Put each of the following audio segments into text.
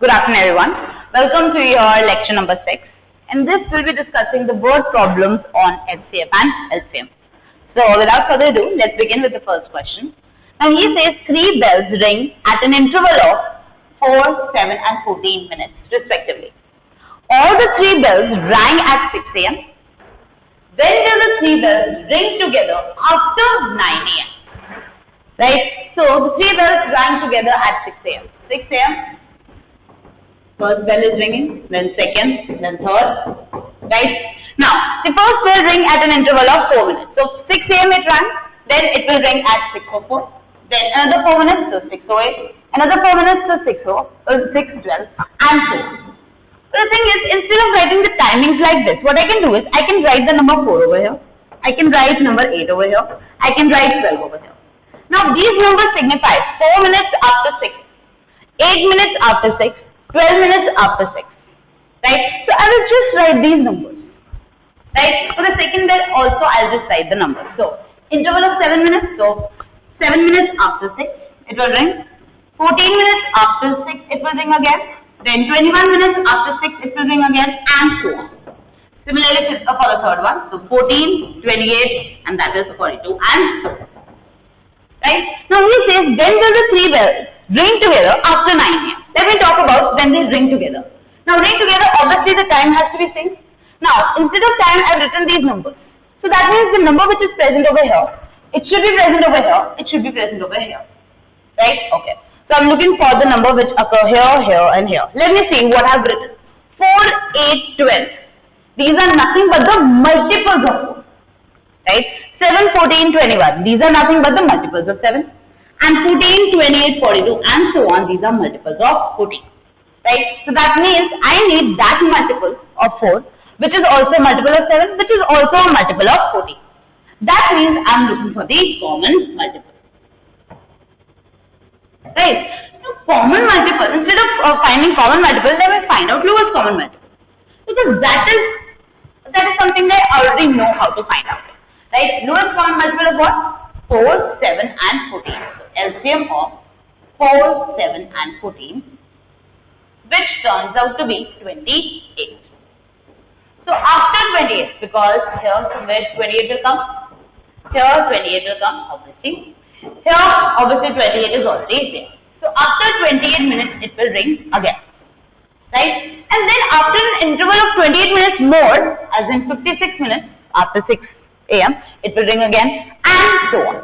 Good afternoon, everyone. Welcome to your lecture number 6. In this, we'll be discussing the word problems on HCF and LCM. So, without further ado, let's begin with the first question. Now, he says 3 bells ring at an interval of 4, 7 and 14 minutes, respectively. All the 3 bells rang at 6 a.m. When will the 3 bells ring together after 9 a.m.? Right? So, the 3 bells rang together at 6 a.m. 6 a.m. First bell is ringing, then second, then third, right? Now, the first bell ring at an interval of 4 minutes. So, 6 a.m. it rang, then it will ring at 6:04, then another 4 minutes, so 6:08, another 4 minutes, so 6:12, and so on. So, the thing is, instead of writing the timings like this, what I can do is, I can write the number 4 over here, I can write number 8 over here, I can write 12 over here. Now, these numbers signify 4 minutes after 6, 8 minutes after 6, 12 minutes after 6, right? So, I will just write these numbers, right? For the second bell also, I'll just write the numbers. So, interval of 7 minutes, so 7 minutes after 6, it will ring. 14 minutes after 6, it will ring again. Then 21 minutes after 6, it will ring again, and so on. Similarly, for the third one, so 14, 28, and that is 42, and so on. Right? Now, he says, when will the 3 bells ring together after 9 a.m.? Let me talk about when they ring together. Now, ring together, obviously the time has to be synced. Now, instead of time, I've written these numbers. So, that means the number which is present over here, it should be present over here, it should be present over here. Right? Okay. So, I'm looking for the number which occur here, here, and here. Let me see what I've written. 4, 8, 12. These are nothing but the multiples of 4. Right? 7, 14, 21. These are nothing but the multiples of 7. And 14, 28, 42, and so on. These are multiples of 14. Right? So that means I need that multiple of 4, which is also a multiple of 7, which is also a multiple of 14. That means I'm looking for the common multiple. Right? So common multiple, instead of finding common multiple, let me find out lowest common multiple. Because that is something that I already know how to find out. Right? Lowest common multiple of what? 4, 7 and 14. So LCM of 4, 7 and 14, which turns out to be 28. So after 28, because here somewhere 28 will come, here 28 will come, obviously. Here obviously 28 is already there. So after 28 minutes it will ring again. Right? And then after an interval of 28 minutes more, as in 56 minutes after 6 a.m., it will ring again, and so on.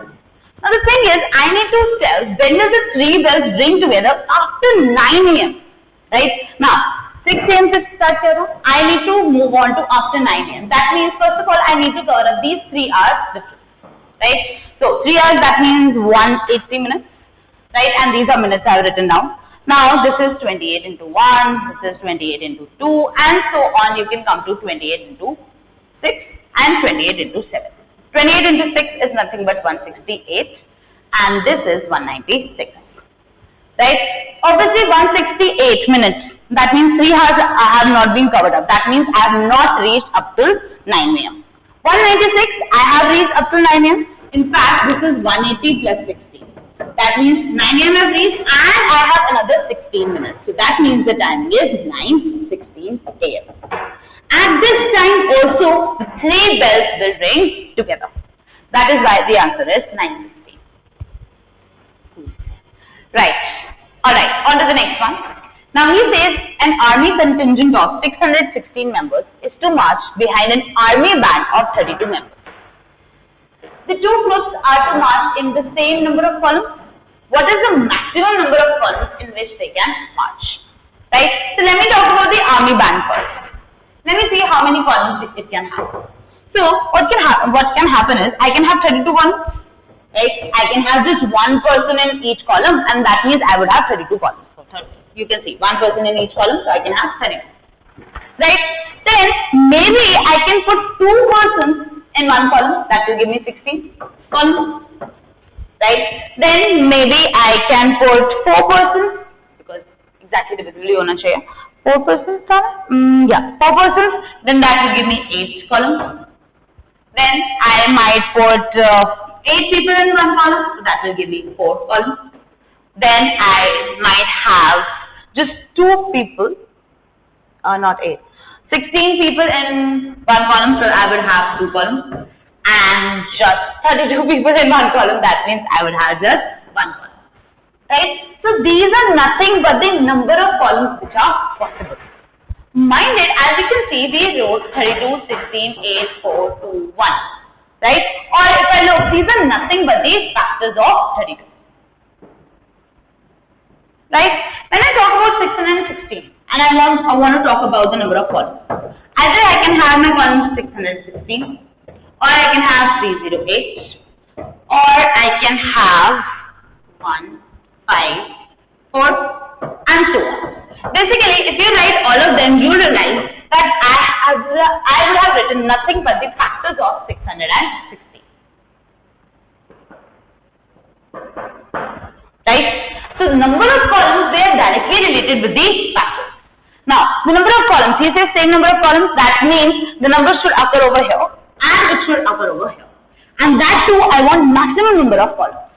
Now the thing is, I need to tell when does the 3 bells ring together after 9 a.m. Right? Now, 6 a.m. to start here, I need to move on to after 9 a.m. That means, first of all, I need to cover up these 3 hours difference. Right? So, 3 hours, that means 180 minutes. Right? And these are minutes I have written down. Now, this is 28 into 1, this is 28 into 2, and so on. You can come to 28 into 6 and 28 into 7. 28 into 6 is nothing but 168, and this is 196. Right? Obviously, 168 minutes. That means 3 hours have not been covered up. That means I have not reached up till 9 a.m. 196, I have reached up till 9 a.m. In fact, this is 180 plus 16. That means 9 a.m. I have reached, and I have another 16 minutes. So that means the timing is 9:16 a.m. At this time also, the 3 bells will ring together. That is why the answer is 9:16. Right. Alright, on to the next one. Now he says an army contingent of 616 members is to march behind an army band of 32 members. The 2 groups are to march in the same number of columns. What is the maximum number of columns in which they can march? Right? So let me talk about the army band first. Let me see how many columns it can have. So what can happen is I can have 32 columns. Right? I can have just 1 person in each column, and that means I would have 32 columns. So 30. You can see 1 person in each column, so I can have 32. Right? Then maybe I can put 2 persons in 1 column. That will give me 16 columns. Right? Then maybe I can put 4 persons, because exactly divisibility होना चाहिए. 4 persons, 4 persons. Then that will give me 8 columns. Then I might put 8 people in 1 column, so that will give me 4 columns. Then I might have just 2 people, not 8, 16 people in one column, so I would have 2 columns, and just 32 people in one column, that means I would have just 1 column. Right? So these are nothing but the number of columns which are possible. Mind it, as you can see, we wrote 32, 16, 8, 4, 2, 1. Right? Or if I look, these are nothing but the factors of 32. Right? When I talk about 616, and I want to talk about the number of columns. Either I can have my column 616, or I can have 308, or I can have 1, 5, 4, and so on. Basically, if you write all of them, you realize that I would have written nothing but the factors of 660. Right? So the number of columns, they are directly related with the factors. Now, the number of columns, he says same number of columns, that means the number should occur over here and it should occur over here. And that too, I want maximum number of columns.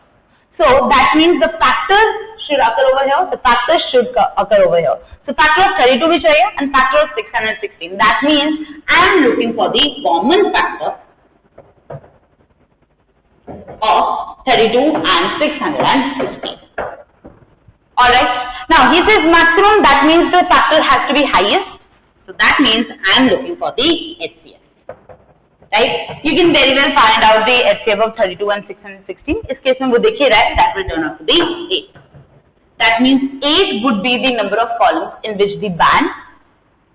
So that means the factors should occur over here, the factors should occur over here. So factor of 32 which are here and factor of 616. That means I am looking for the common factor of 32 and 616. Alright. Now he says maximum, that means the factor has to be highest. So that means I am looking for the HCF. Right? You can very well find out the HCF of 32 and 616. इस case में वो देखिए रहा है, that will turn out to be 8. That means 8 would be the number of columns in which the band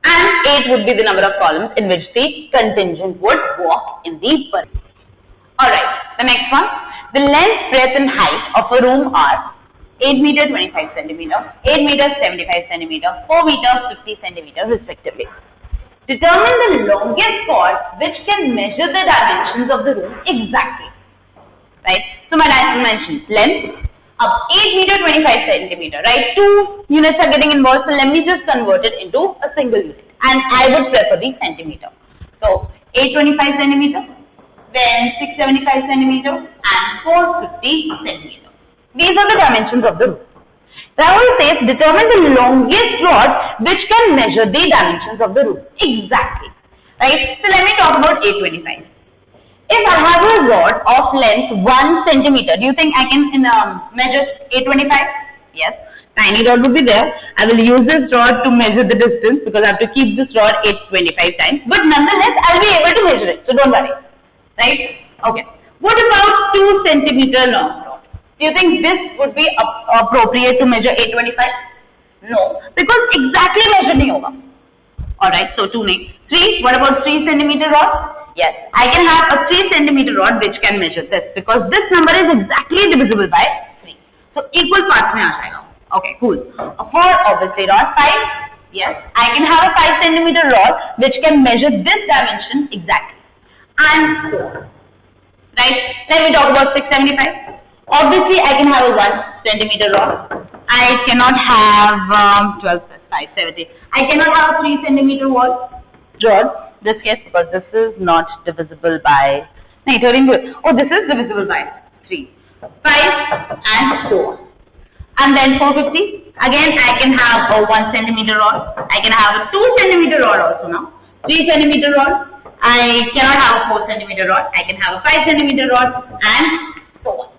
and 8 would be the number of columns in which the contingent would walk in the per. Alright, the next one. The length, breadth and height of a room are 8 meter 25 centimeter, 8 meter 75 centimeter, 4 meter 50 centimeter respectively. Determine the longest chord which can measure the dimensions of the room exactly. Right? So my dimensions, length up 8 meter 25 centimeter, right? 2 units are getting involved, so let me just convert it into a single unit. And I would prefer the centimeter. So 825 centimeter, then 675 centimeter, and 450 centimeter. These are the dimensions of the room. Rahul says, determine the longest rod which can measure the dimensions of the room. Exactly. Right? So let me talk about 825. If I have a rod of length 1 centimeter, do you think I can measure 825? Yes. Tiny rod would be there. I will use this rod to measure the distance because I have to keep this rod 825 times. But nonetheless, I'll be able to measure it. So don't worry. Right? Okay. What about 2 centimeter long rod? Do you think this would be appropriate to measure 825? No. Because exactly measure nahi hoga. Alright, so 2 nahi. 3. What about 3 centimeter rod? Yes, I can have a 3 centimeter rod which can measure this because this number is exactly divisible by 3. So equal parts में आ जाएगा. Okay, cool. A 4 obviously rod 5. Yes, I can have a 5 centimeter rod which can measure this dimension exactly. And 4. Right? Let me talk about 675. Obviously, I can have a 1 centimeter rod. I cannot have 12 plus 5, 70. I cannot have a 3 centimeter rod. This case because this is not divisible by. Oh, this is divisible by 3, 5, and so on. And then 450. Again, I can have a 1 centimeter rod. I can have a 2 centimeter rod also now. 3 centimeter rod. I cannot have a 4 centimeter rod. I can have a 5 centimeter rod, and so on.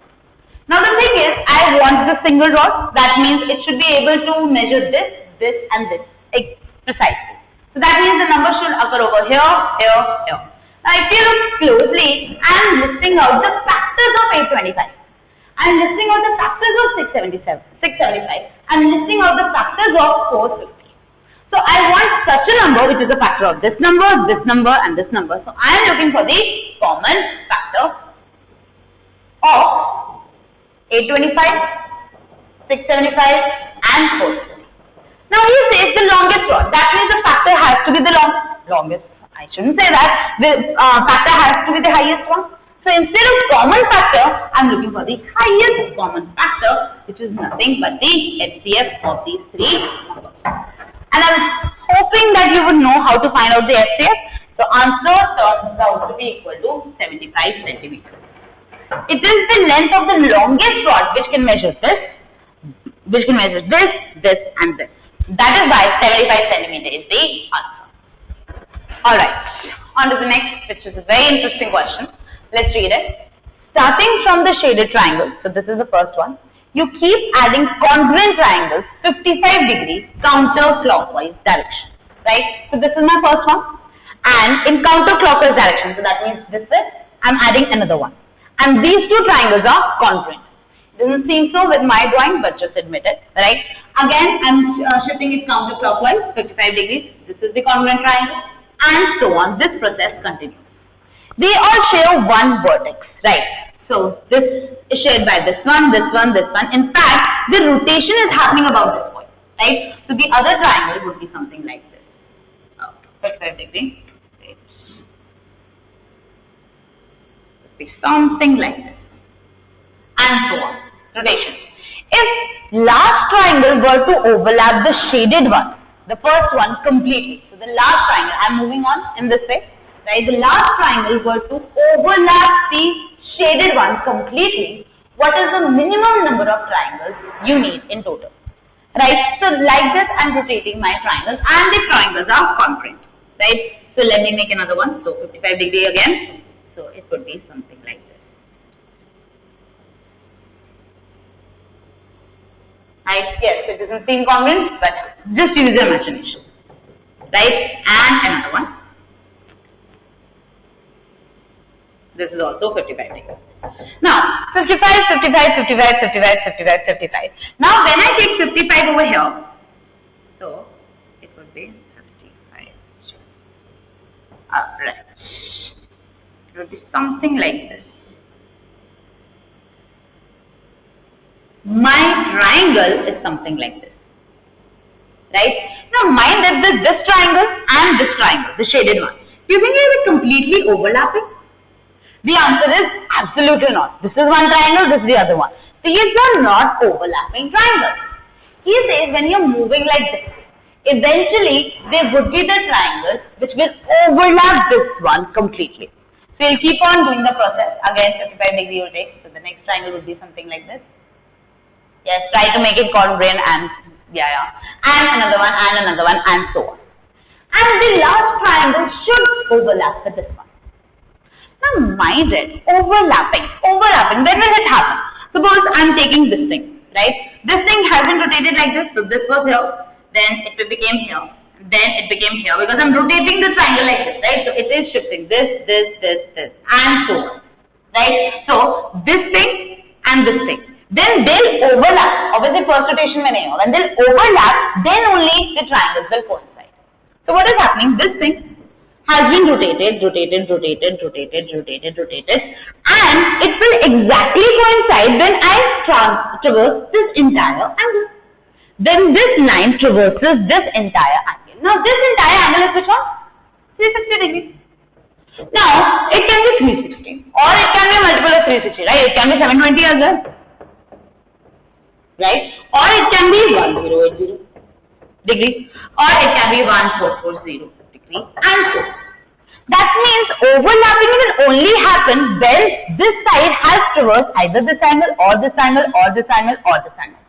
Now the thing is, I want the single rod. That means it should be able to measure this, this, and this precisely. So that means the number should occur over here, here, here. Now if you look closely, I am listing out the factors of 825. I am listing out the factors of 675. I am listing out the factors of 450. So I want such a number which is a factor of this number, and this number. So I am looking for the common factor of 825, 675, and 450. Now he says the longest rod. That means the factor has to be the longest. I shouldn't say that. The factor has to be the highest one. So instead of common factor, I'm looking for the highest common factor, which is nothing but the HCF of these 3 numbers. And I'm hoping that you would know how to find out the HCF. The answer turns out to be equal to 75 centimeters. It is the length of the longest rod which can measure this, this, and this. That is why 75 centimeter is the answer. Alright, on to the next, which is a very interesting question. Let's read it. Starting from the shaded triangle, so this is the first one, you keep adding congruent triangles 55 degrees counterclockwise direction. Right? So this is my first one. And in counterclockwise direction, so that means this way, I'm adding another one. And these two triangles are congruent. Doesn't seem so with my drawing, but just admit it, right? Again, I'm shifting it counterclockwise, 55 degrees. This is the congruent triangle, and so on. This process continues. They all share one vertex, right? So this is shared by this one, this one, this one. In fact, the rotation is happening about this point, right? So the other triangle would be something like this. 55 degrees. Would be something like this. And so on. Rotation. If last triangle were to overlap the shaded one, the first one completely. So the last triangle, I'm moving on in this way. Right? The last triangle were to overlap the shaded one completely. What is the minimum number of triangles you need in total? Right? So like this, I'm rotating my triangles, and the triangles are congruent. Right? So let me make another one. So 55 degree again. So it would be something like this. Right? Yes, it doesn't seem congruent, but just use your imagination. Right? And another one. This is also 55 degrees. Now, 55, 55, 55, 55, 55, 55. Now, when I take 55 over here, so it would be 55. Alright. It would be something like this. My triangle is something like this. Right? Now, mind that this triangle and this triangle, the shaded one, do you think they will be completely overlapping? The answer is absolutely not. This is one triangle, this is the other one. These are not overlapping triangles. He says when you're moving like this, eventually there would be the triangles which will overlap this one completely. So you'll keep on doing the process. Again, 55 degree rotate. So the next triangle would be something like this. Yes, try to make it congruent and and another one, and so on. And the last triangle should overlap with this one. Now mind it, overlapping, when will it happen? Suppose I'm taking this thing, right? This thing hasn't rotated like this, so this was here, then it became here, then it became here, because I'm rotating the triangle like this, right? So it is shifting this, and so on, right? So this thing and this thing, then they'll overlap. Obviously first rotation when they'll overlap, then only the triangles will coincide. So what is happening? This thing has been rotated, and it will exactly coincide when I traverse this entire angle. Then this line traverses this entire angle. Now this entire angle is which one? 360 degrees. Now it can be 360, or it can be a multiple of 360, right? It can be 720 as well, right? Or it can be 1080 degrees, or it can be 1440 degrees, and so on. That means overlapping will only happen when this side has traversed either this angle or this angle or this angle or this angle.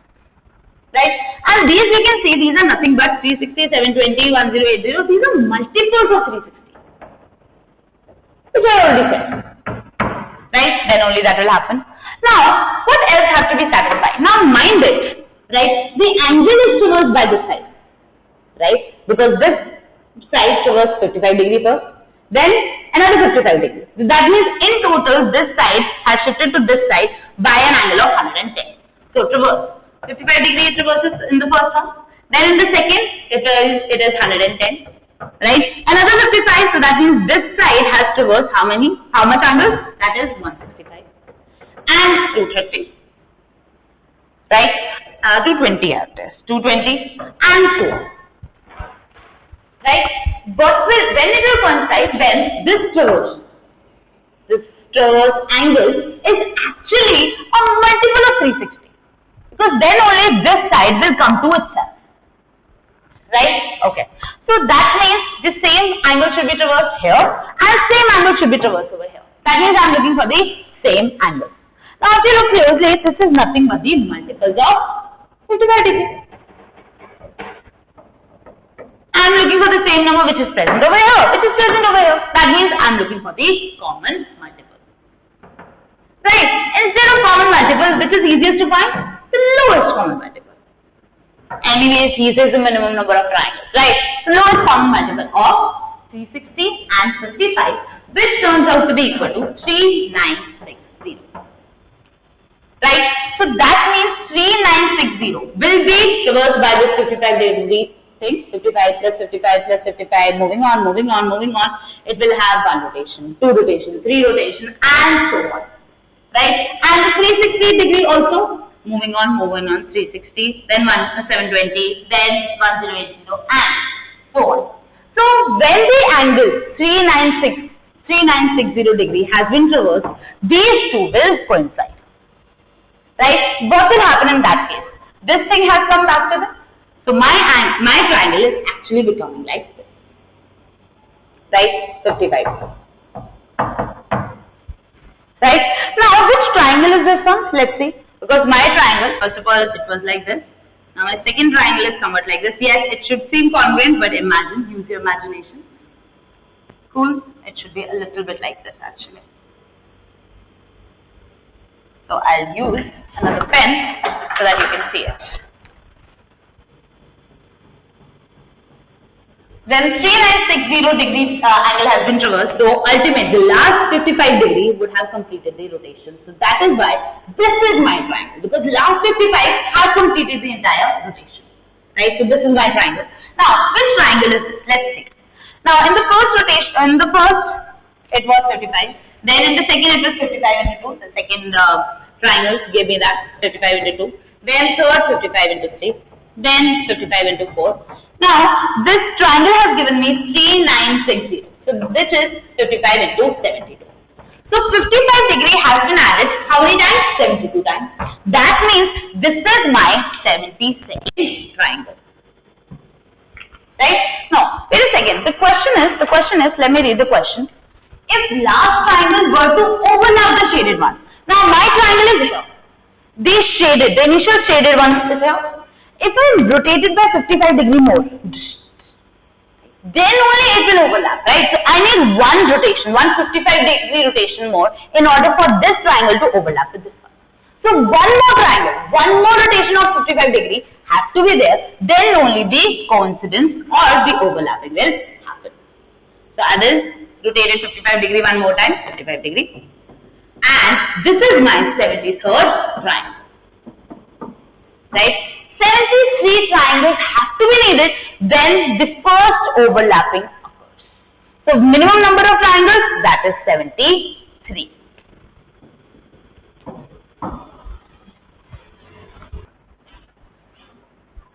Right? And these we can see, these are nothing but 360, 720, 1080. These are multiples of 360. Which I already said. Right? Then only that will happen. Now, what else has to be satisfied? Now mind it. Right? The angle is traversed by this side. Right? Because this side traversed 55 degrees first. Then another 55 degrees. That means in total this side has shifted to this side by an angle of 110. So traverse. 55 degrees traverses in the first one. Then in the second it is 110. Right? Another 55. So that means this side has traversed how much angles? That is 165. And 230. Right? 220 after. 220 and so on. Right? But when it will coincide, when this traverse angle is actually a multiple of 360. Because then only this side will come to itself. Right? Okay. So that means the same angle should be traversed here and same angle should be traversed over here. That means I am looking for the same angle. Now if you look closely, this is nothing but the multiples of 55 degrees. the same number which is present over here, which is present over here. That means I'm looking for the common multiple. Right? Instead of common multiple, which is easiest to find? The lowest common multiple. Anyways, he says the minimum number of triangles. Right? The lowest common multiple of 360 and 55, which turns out to be equal to 3960. Right? So that means 3960 will be traversed by this 55 degree thing. 55 plus 55 plus 55, moving on. It will have 1 rotation, 2 rotation, 3 rotation, and so on. Right? And the 360 degree also moving on, 360, then 720, then 1080, and so on. So when the angle 3960 degree has been traversed, these two will coincide. Right? What will happen in that case? This thing has come back to this. So my triangle is actually becoming like this. Right? 55. Right? Now which triangle is this one? Let's see. Because my triangle, first of all, it was like this. Now my second triangle is somewhat like this. Yes, it should seem congruent, but imagine, use your imagination. Cool? It should be a little bit like this actually. So I'll use another pen so that you can see it. When 3960 degree angle has been traversed, so ultimately the last 55 degree would have completed the rotation. So that is why this is my triangle, because last 55 has completed the entire rotation. Right? So this is my triangle. Now, which triangle is this? Let's see. Now, in the first rotation, it was 55. Then in the second it was 55 into 2. The second triangle gave me that 55 into 2. Then third 55 into 3. Then 55 into 4. Now this triangle has given me 3960. So this is 55 into 72. So 55 degree has been added how many times? 72 times. That means this is my 72nd triangle. Right? Now, wait a second. The question is, let me read the question. If last triangle were to overlap the shaded one. Now my triangle is here. The initial shaded one is here. If I rotate it by 55 degree more, then only it will overlap, right? So I need one 55 degree rotation more in order for this triangle to overlap with this one. So one more triangle, one more rotation of 55 degree has to be there, then only the coincidence or the overlapping will happen. So I will rotate it 55 degree one more time, 55 degree. And this is my 73rd triangle, right? 73 triangles have to be needed, then the first overlapping occurs. So minimum number of triangles, that is 73.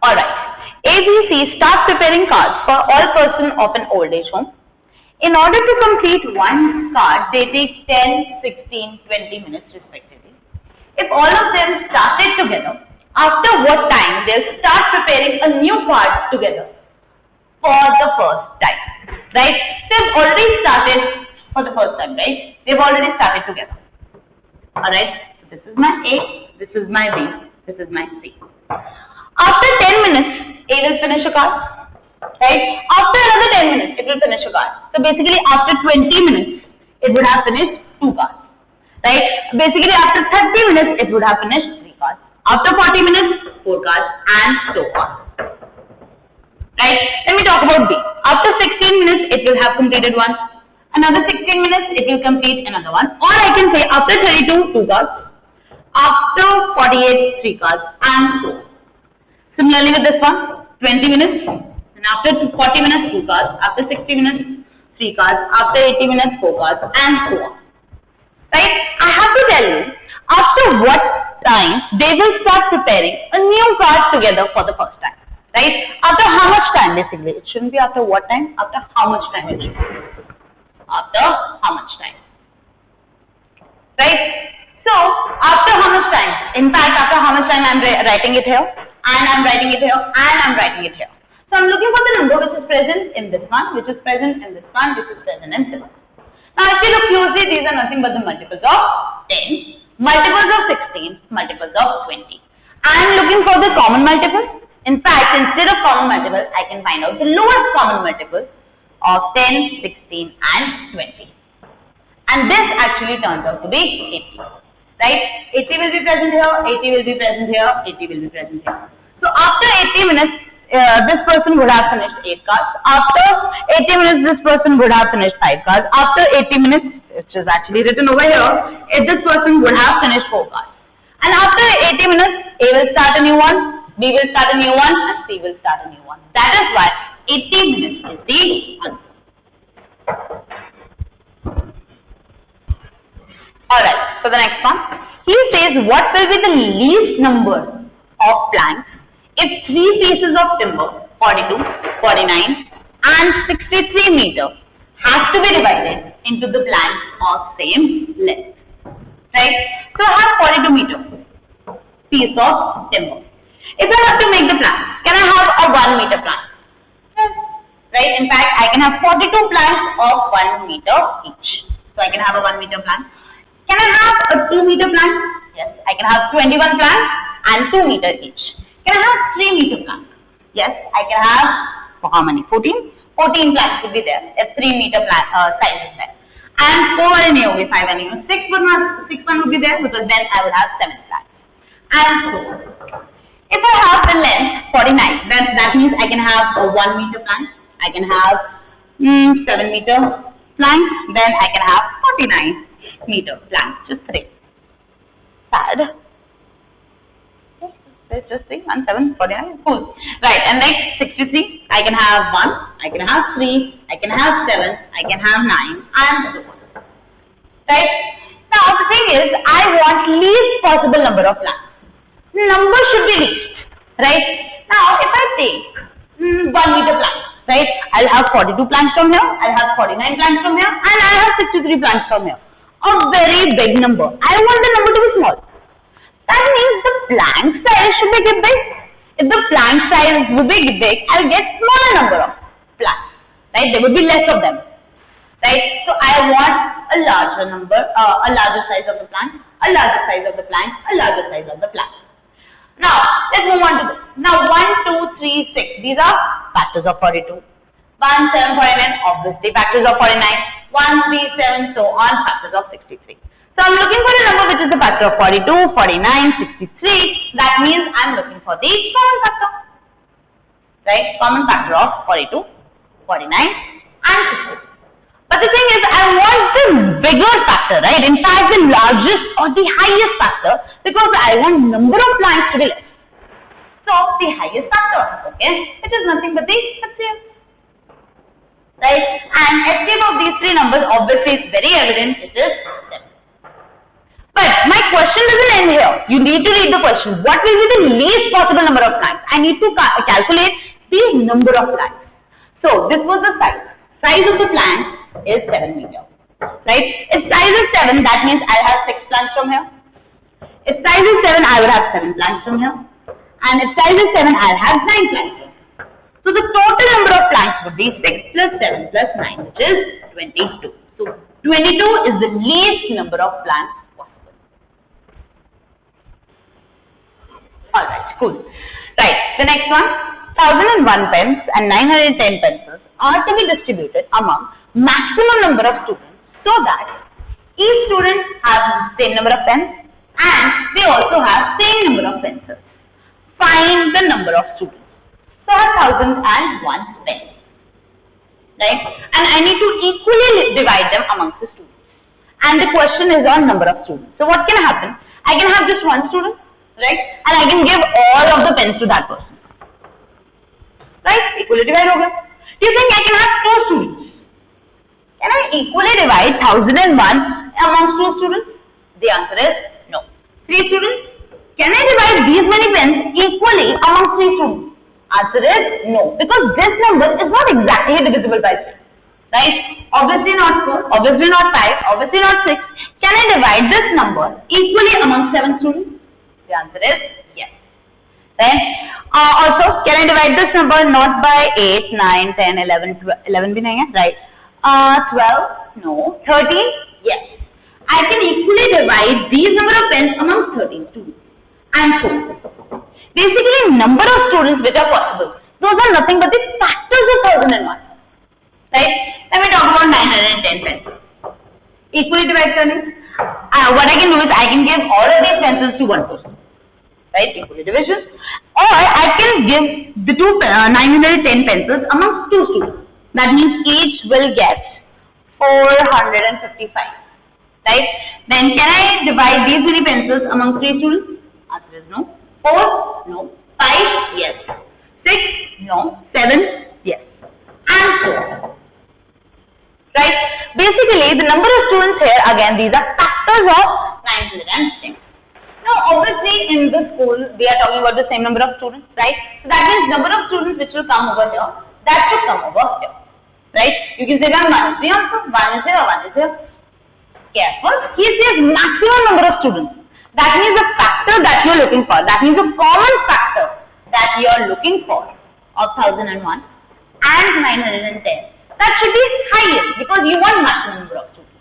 Alright, ABC start preparing cards for all persons of an old age home. In order to complete one card, they take 10, 16, 20 minutes respectively. If all of them started together, after what time they'll start preparing a new card together for the first time, right? They've already started for the first time, right? They've already started together. Alright, so this is my A, this is my B, this is my C. After 10 minutes, A will finish a card, right? After another 10 minutes, it will finish a card. So basically after 20 minutes, it would have finished 2 cards, right? Basically after 30 minutes, it would have finished 3 cards. After 40 minutes, 4 cards, and so on. Right? Let me talk about B. After 16 minutes, it will have completed one. Another 16 minutes, it will complete another one. Or I can say after 32, 2 cards. After 48, 3 cards, and so on. Similarly with this one, 20 minutes. And after 40 minutes, 2 cards. After 60 minutes, 3 cards. After 80 minutes, 4 cards, and so on. Right? I have to tell you, after what time they will start preparing a new card together for the first time, right? After how much time basically? It shouldn't be after what time, after how much time it should be. After how much time? Right? So, after how much time? In fact, after how much time I'm writing it here, and I'm writing it here, and I'm writing it here. So, I'm looking for the number which is present in this one, which is present in this one, which is present in this one. Now, if you look closely, these are nothing but the multiples of 10, multiples of 16, multiples of 20. I am looking for the common multiple. In fact, instead of common multiple, I can find out the lowest common multiple of 10, 16 and 20. And this actually turns out to be 80. Right? 80 will be present here, 80 will be present here, 80 will be present here. So after 80 minutes, this person would have finished 8 cards. After 80 minutes, this person would have finished 5 cards. After 80 minutes, which is actually written over here, this person would have finished 4 cards. And after 80 minutes, A will start a new one, B will start a new one, and C will start a new one. That is why 80 minutes is the answer. Alright, so the next one. He says what will be the least number of planks if 3 pieces of timber, 42, 49 and 63 meter, has to be divided into the planks of same length. Right? So I have 42 meter piece of timber. If I have to make the plank, can I have a 1 meter plank? Yes. Right? In fact, I can have 42 planks of 1 meter each. So I can have a 1 meter plank. Can I have a 2 meter plank? Yes. I can have 21 planks and 2 meter each. Can I have 3 meter plank? Yes. I can have, for how many? 14? 14 planks would be there if 3 meter plank size is there. And 4 and 5 and 6 would be there because then I would have 7 planks. And so on. If I have the length 49, then that means I can have a 1 meter plank, I can have 7 meter plank, then I can have 49 meter plank. Just 3. Sad. Let's just see 1, 7, 49. Cool. Right, and next 63, I can have 1, I can have 3, I can have 7, I can have 9, and so on. Right? Now the thing is, I want least possible number of planks. Number should be least, right? Now, if I take 1 meter plank, right? I'll have 42 planks from here, I'll have 49 planks from here, and I'll have 63 planks from here. A very big number. I want the number to be small. That means the plank size should be big. If the plank size would be big, I'll get smaller number of planks, right? There would be less of them, right? So I want a larger number, a larger size of the plank, a larger size of the plank, a larger size of the plank. Now, let's move on to this. Now, 1, 2, 3, 6. These are factors of 42. 1, 7, 49, obviously factors of 49. 1, 3, 7, so on, factors of 63. So, I'm looking for a number which is the factor of 42, 49, 63. That means I'm looking for the common factor. Right? Common factor of 42, 49 and 63. But the thing is, I want the bigger factor, right? In fact, the largest or the highest factor, because I want number of planks to be less. So, the highest factor, okay, it is nothing but the HCF. Right? And HCF of these 3 numbers, obviously, is very evident, it is 7. But my question doesn't end here. You need to read the question. What will be the least possible number of planks? I need to calculate the number of planks. So, this was the size. Size of the plank is 7 meter, right? If size is 7, that means I'll have 6 planks from here. If size is 7, I will have 7 planks from here. And if size is 7, I'll have 9 planks from here. So the total number of planks would be 6 plus 7 plus 9, which is 22. So 22 is the least number of planks possible. Alright, cool. Right, the next one. 1001 pens and 910 pencils are to be distributed among maximum number of students so that each student has same number of pens and they also have same number of pencils. Find the number of students. So I have 1001 pens, right? And I need to equally divide them amongst the students. And the question is on number of students. So what can happen? I can have just one student, right? And I can give all of the pens to that person. Right? Equally divide over. Do you think I can have 2 students? Can I equally divide 1001 amongst 2 students? The answer is no. 3 students? Can I divide these many pens equally amongst 3 students? Answer is no. Because this number is not exactly divisible by 3. Right? Obviously not 4, obviously not 5, obviously not 6. Can I divide this number equally amongst 7 students? The answer is yes. Right? Also, can I divide this number not by 8, 9, 10, 11, 11 bhi nahi hai, right? 12, no. 13, yes. I can equally divide these number of pens among 13 students. And so, Basically, number of students which are possible. Those are nothing but the factors of 1001. Right? Let me talk about 910 pencils. Equally divide करने. What I can do is I can give all of these pencils to one person. Right? Equally division. Or I can give the 910 pencils amongst two students. That means each will get 455. Right? Then can I divide these many pencils among three students? Answer is no. 4? No. 5? Yes. 6? No. 7? Yes. And 4. Right? Basically, the number of students here, again, these are factors of 910. Now, obviously, in the school, we are talking about the same number of students, right? So, that means number of students which will come over here, that should come over here. Right? You can say, ma'am, 1 is here, 1 is here, 1 is here. Careful. He says maximum number of students. That means the factor that you are looking for. That means the common factor that you are looking for of 1001 and 910. That should be highest because you want maximum number of students.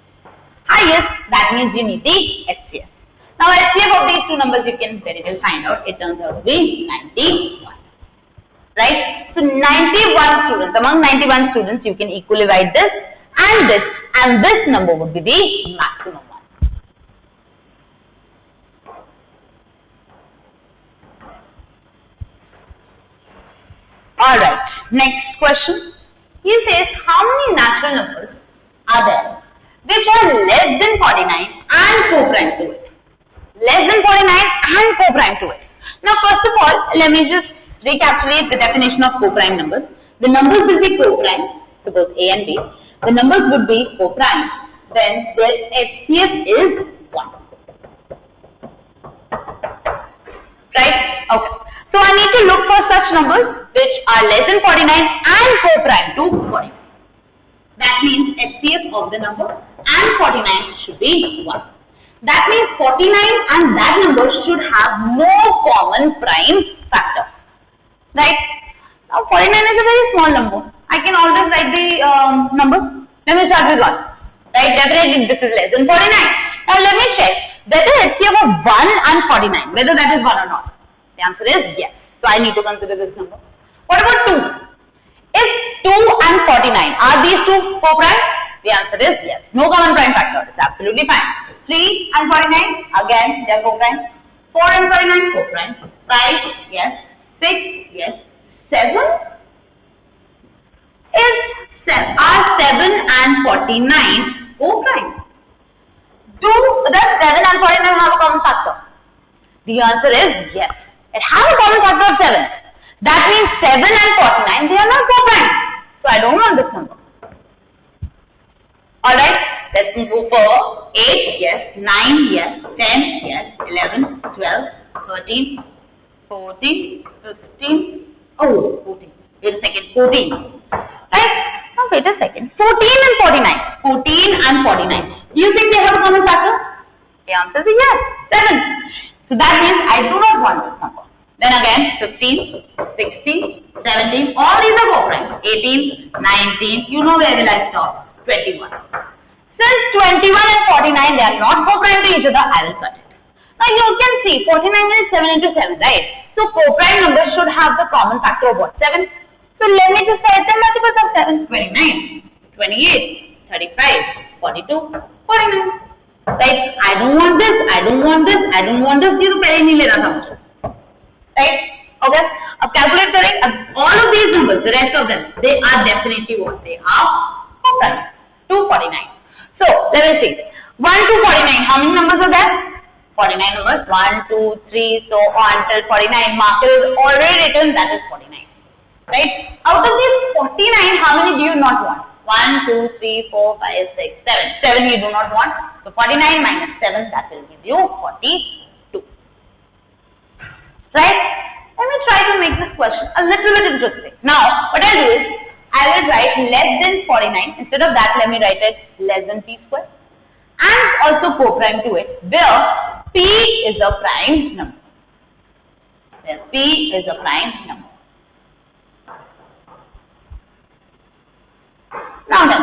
Highest, that means you need the HCF. Now HCF of these two numbers you can very well find out. It turns out to be 91. Right? So 91 students. Among 91 students you can equally divide this and this number would be the maximum one. Alright, next question. He says, how many natural numbers are there which are less than 49 and co-prime to it? Less than 49 and co-prime to it. Now, first of all, let me just recapitulate the definition of co-prime numbers. The numbers will be co-prime, suppose A and B. The numbers would be co-prime. Then their HCF is 1. Right? Okay. So I need to look for such numbers which are less than 49 and co-prime to 49. That means HCF of the number and 49 should be 1. That means 49 and that number should have no common prime factor. Right? Now 49 is a very small number. I can always write the number. Let me start with 1. Right? Definitely this is less than 49. Now let me check whether HCF of 1 and 49, whether that is 1 or not. The answer is yes. So I need to consider this number. What about 2? If 2 and 49, are these two co-prime? The answer is yes. No common prime factor. It's absolutely fine. 3 and 49, again they are co-prime. 4 and 49, co-prime. 5, yes. 6, yes. 7 is 7. Are 7 and 49 co-prime? Does 7 and 49 have a common factor? The answer is yes. It has a common factor of 7. That means 7 and 49, they are not co-prime. So I don't want this number. Alright, let's move for 8, yes, 9, yes, 10, yes, 11, 12, 13, 14, 15, 14. Wait a second, 14. Right? Now wait a second. 14 and 49. 14 and 49. Do you think they have a common factor? The answer is yes, 7. So that means I do not want this number. Then again, 15, 16, 17, all these are co-prime. 18, 19, you know where will I stop? 21. Since 21 and 49, they are not co-prime to each other, I will cut it. Now you can see, 49 is 7 into 7, right? So co-prime numbers should have the common factor of what? 7. So let me just write the multiples of 7. 29, 28, 35, 42, 49. Right? I don't want this, I don't want this, I don't want this. ये तो पहले नहीं लेना था मुझे. Right? Okay. अब calculate करें. All of these numbers, the rest of them, they are definitely what? They are co-prime. 249. So let me see. 1 to 49. How many numbers are there? 49 numbers. 1, 2, 3, so on till 49. Marker is already written. That is 49. Right? Out of these 49, how many do you not want? 1, 2, 3, 4, 5, 6, 7. 7 you do not want. So 49 minus 7, that will give you 42. Right? Let me try to make this question a little bit interesting. Now, what I'll do is, I will write less than 49. Instead of that, let me write it less than p square. And also co-prime to it, where p is a prime number. Where p is a prime number. Now then,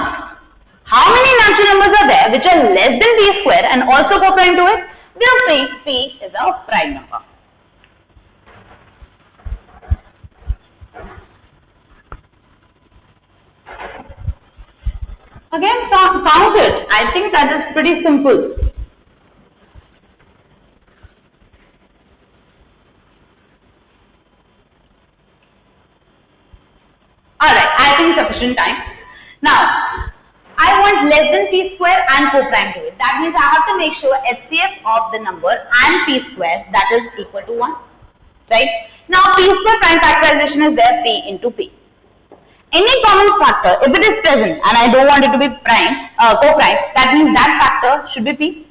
how many natural numbers are there which are less than p square and also co-prime to it? Where p is a prime number. Again, count it. I think that is pretty simple. Alright, I think sufficient time. Now, I want less than p square and co-prime to it. That means I have to make sure HCF of the number and p square that is equal to 1. Right? Now, p square prime factorization is there, p into p. Any common factor, if it is present and I don't want it to be co-prime, that means that factor should be p.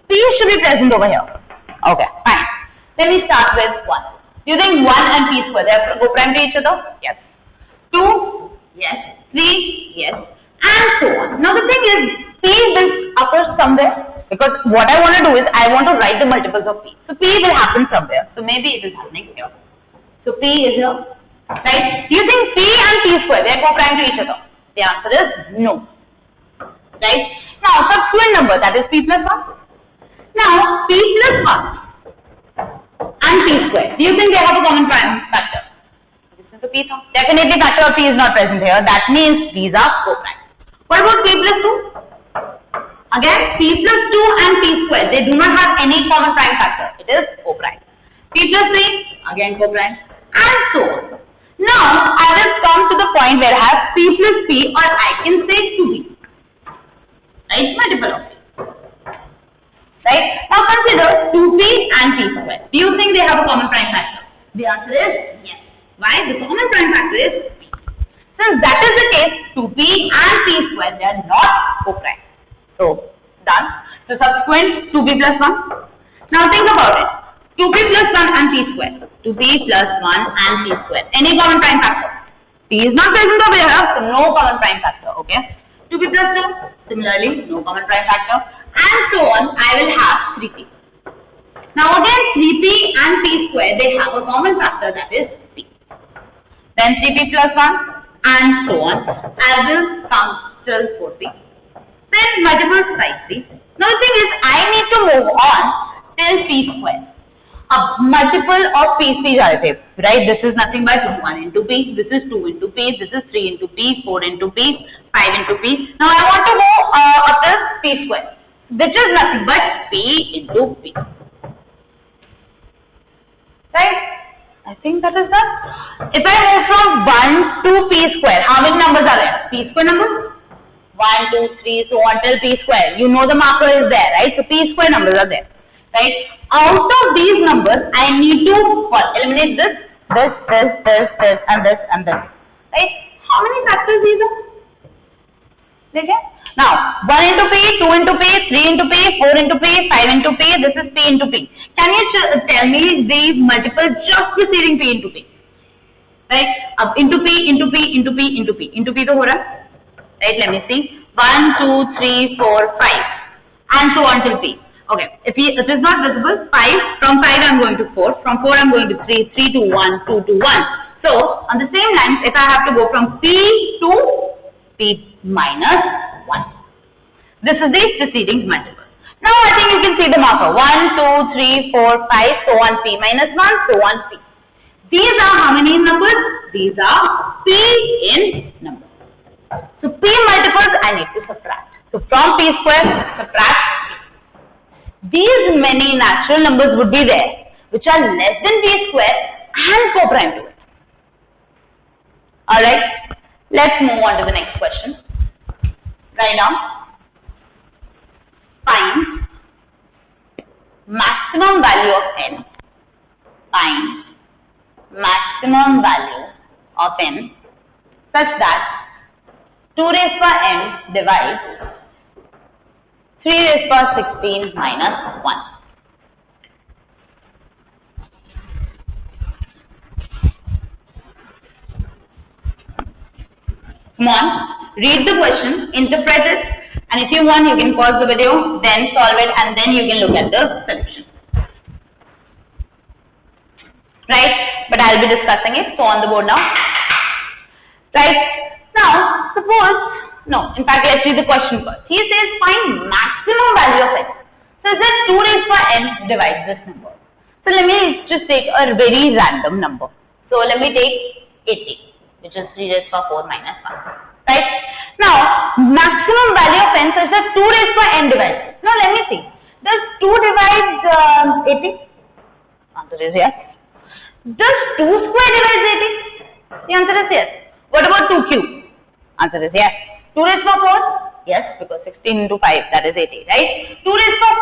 P should be present over here. Okay, fine. Let me start with 1. Do you think 1 and p square, they are co-prime to each other? Yes. 2, yes. 3, yes. And so on. Now the thing is, p will occur somewhere because what I want to do is I want to write the multiples of p. So p will happen somewhere. So maybe it is happening here. So p is here. Right? Do you think p and p square, they are co-prime to each other? The answer is no. Right? Now subsequent number, that is p plus 1. Now p plus 1 and p square, do you think they have a common prime factor? This is the p term. Definitely factor of p is not present here. That means these are co-prime. What about p plus 2? Again, p plus 2 and p square, they do not have any common prime factor. It is co-prime. P plus 3, again co-prime, and so on. Now, I will come to the point where I have p plus p, or I can say 2p. Right? Multiple of p. Right? Now consider 2p and p square. Do you think they have a common prime factor? The answer is yes. Why? The common prime factor is p. Since that is the case, 2p and p square, they are not co-prime. So, done. So, subsequent 2p plus 1. Now, think about it. 2p plus 1 and p square. 2p plus 1 and p square. Any common prime factor? P is not present over here, so no common prime factor. Okay. 2p plus 2. Similarly, no common prime factor. And so on, I will have 3p. Now, again, 3p and p square, they have a common factor, that is p. Then 3p plus 1. And so on. I will count till 4p. Then multiples by 3. Now the thing is, I need to move on till p square. A multiple of p is derivative, right? This is nothing but 1 into p. This is 2 into p. This is 3 into p. 4 into p. 5 into p. Now I want to go up to p square, which is nothing but p into p. Right? I think that is done. If I move from 1 to p square, how many numbers are there? P square numbers? 1, 2, 3, so on till p square. You know the marker is there, right? So p square numbers are there, right? Out of these numbers, I need to eliminate this, and this, right? How many factors these are? Okay? Now, 1 into p, 2 into p, 3 into p, 4 into p, 5 into p, this is p into p. Can you tell me the multiple just preceding p into p? Right? Into p, into p, into p, into p. Into p to ho raha? Right? Let me see. 1, 2, 3, 4, 5. And so on till p. Okay. If it is not visible, 5. From 5 I am going to 4. From 4 I am going to 3. 3 to 1. 2 to 1. So, on the same lines, if I have to go from p to p minus 1. This is the preceding multiple. Now I think you can see the marker. 1, 2, 3, 4, 5, so on p minus 1, so on p. These are how many numbers? These are p in numbers. So p multiples I need to subtract. So from p square, subtract p. These many natural numbers would be there, which are less than p square and co-prime to it. Alright, let's move on to the next question. Right now, find maximum value of n. Find maximum value of n such that 2 raised power n divides 3 raised power 16 minus 1. Come on, read the question, interpret it, and if you want, you can pause the video, then solve it, and then you can look at the solution. Right? But I'll be discussing it, so on the board now. Right? Now, suppose, no, in fact, let's read the question first. He says, find maximum value of n. So, it says 2 raised power n divides this number. So, let me just take a very random number. So, let me take 80. Which is 3 raised power 4 minus 1. Right? Now, maximum value of n such that 2 raised by n divides. Now let me see. Does 2 divide 80? Answer is yes. Does 2 square divide 80? The answer is yes. What about 2 cube? Answer is yes. 2 raised by 4? Yes, because 16 into 5, that is 80, right? 2 raised by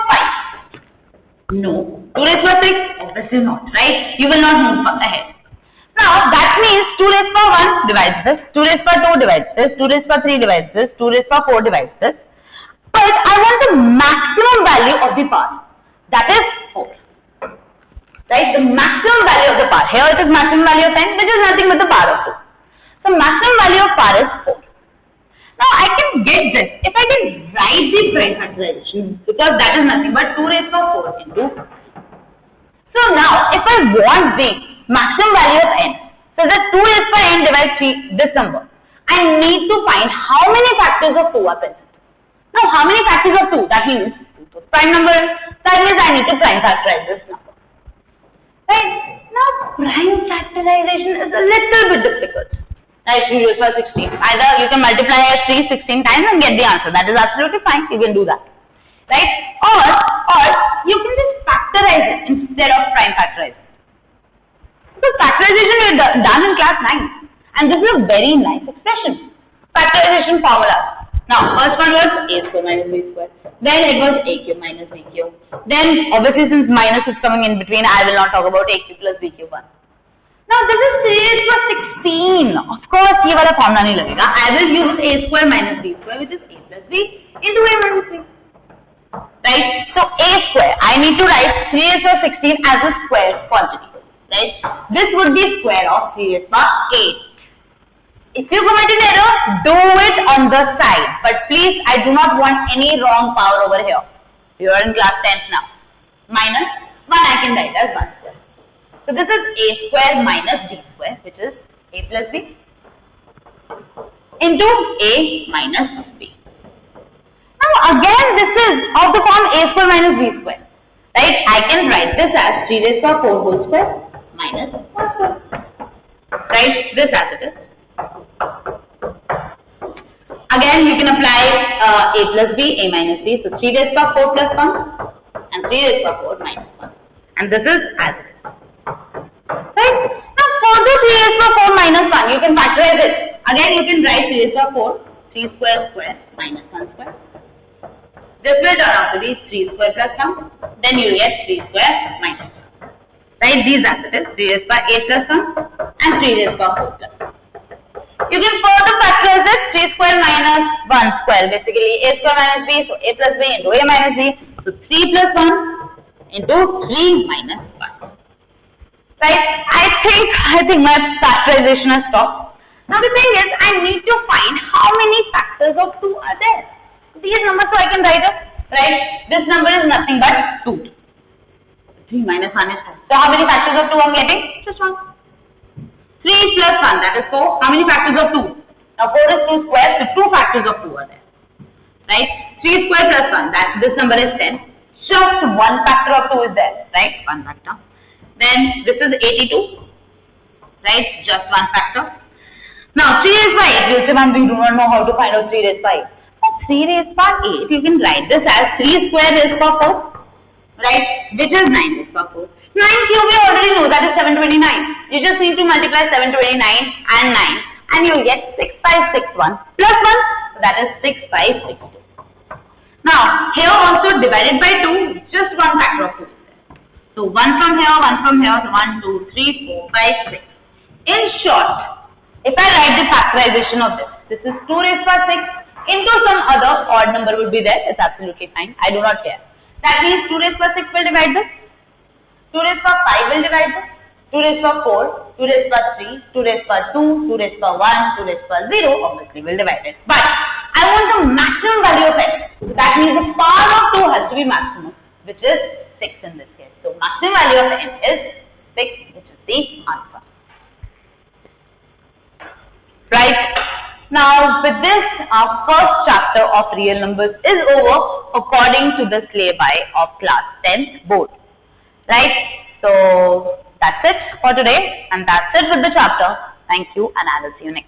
5? No. 2 raised by 6? Obviously not, right? You will not move ahead. Now, that means 2 raised by 1 divides this, 2 raised by 2 divides this, 2 raised by 3 divides this, 2 raised by 4 divides this. But I want the maximum value of the power. That is 4. Right? The maximum value of the power. Here it is maximum value of n, which is nothing but the power of 2. So, maximum value of power is 4. Now, I can get this if I can write the prime factorization, because that is nothing but 2 raised by 4 into. So, now, if I want the maximum value of n, so that 2 raised by n divides 3, this number, I need to find how many factors of 2 are present. Now, how many factors of 2? That means 2 prime number. That means I need to prime factorize this number. Right? Now, prime factorization is a little bit difficult. Right? 3 raised by 16. Either you can multiply 3 16 times and get the answer. That is absolutely fine. You can do that. Right? Or you can just factorize it instead of prime factorizing. So factorization we have done in class 9, and this is a very nice expression. Factorization formula. Now, first one was a square minus b square. Then it was a cube minus b cube. Then, obviously, since minus is coming in between, I will not talk about a cube plus b cube 1. Now, this is 3 raised by 16. Of course, ये वाला formula नहीं लगेगा. I will use a square minus b square, which is a plus b into a minus b. Right? So, a square. I need to write 3 raised by 16 as a square quantity. Right? This would be square of 3 raised by 8. If you commit an error, do it on the side. But please, I do not want any wrong power over here. You are in class 10th now. Minus 1 I can write as 1 square. So this is a square minus b square, which is a plus b into a minus b. Now again, this is of the form a square minus b square. Right? I can write this as 3 raised by 4 whole square minus 1 square. Right? This as it is. Again, you can apply a plus b, a minus b. So 3 raised by 4 plus 1 and 3 raised by 4 minus 1. And this is as it is. Right? Now, for the 3 raised by 4 minus 1, you can factorize it. Again, you can write 3 raised by 4, 3 square square minus 1 square. This will turn out to be 3 square plus 1. Then you get 3 square minus 1. Right? These as it is. 3 raised by 8 plus 1 and 3 raised by 4 plus 1. You can further factorize this 3 square minus 1 square. Basically, a square minus b, so a plus b into a minus b. So 3 plus 1 into 3 minus 1. Right? I think my factorization has stopped. Now the thing is, I need to find how many factors of 2 are there. These numbers, so I can write it. Right? This number is nothing but 2. 3 minus 1 is 2. So how many factors of 2 I'm getting? Just 1. 3 plus 1, that is 4. How many factors of 2? Now 4 is 2 square, so 2 factors of 2 are there. Right? 3 square plus 1, that this number is 10. Just 1 factor of 2 is there. Right? 1 factor. Then this is 82. Right? Just 1 factor. Now 3 raised by 8. You say, ma'am, we do not know how to find out 3 raised by 8. Now 3 raised by 8, you can write this as 3 square raised by 4. Right? Which is 9 raised by 4. 9 cube we already know, that is 729. You just need to multiply 729 and 9 and you get 6561 plus 1, so that is 6562. Now, here also divided by 2, just 1 factor of 2. So 1 from here, 1 from here, so 1, 2, 3, 4, 5, 6. In short, if I write the factorization of this is 2 raised by 6 into some other odd number would be there, it's absolutely fine, I do not care. That means 2 raised by 6 will divide this. 2 raised by 5 will divide this. 2 raised by 4, 2 raised by 3, 2 raised by 2, 2 raised by 1, 2 raised by 0, obviously will divide it. But I want the maximum value of x. So that means the power of 2 has to be maximum, which is 6 in this case. So maximum value of n is 6, which is the answer. Right? Now with this, our first chapter of real numbers is over according to the syllabi of class 10th board. Right? So that's it for today, and that's it with the chapter. Thank you, and I will see you next time.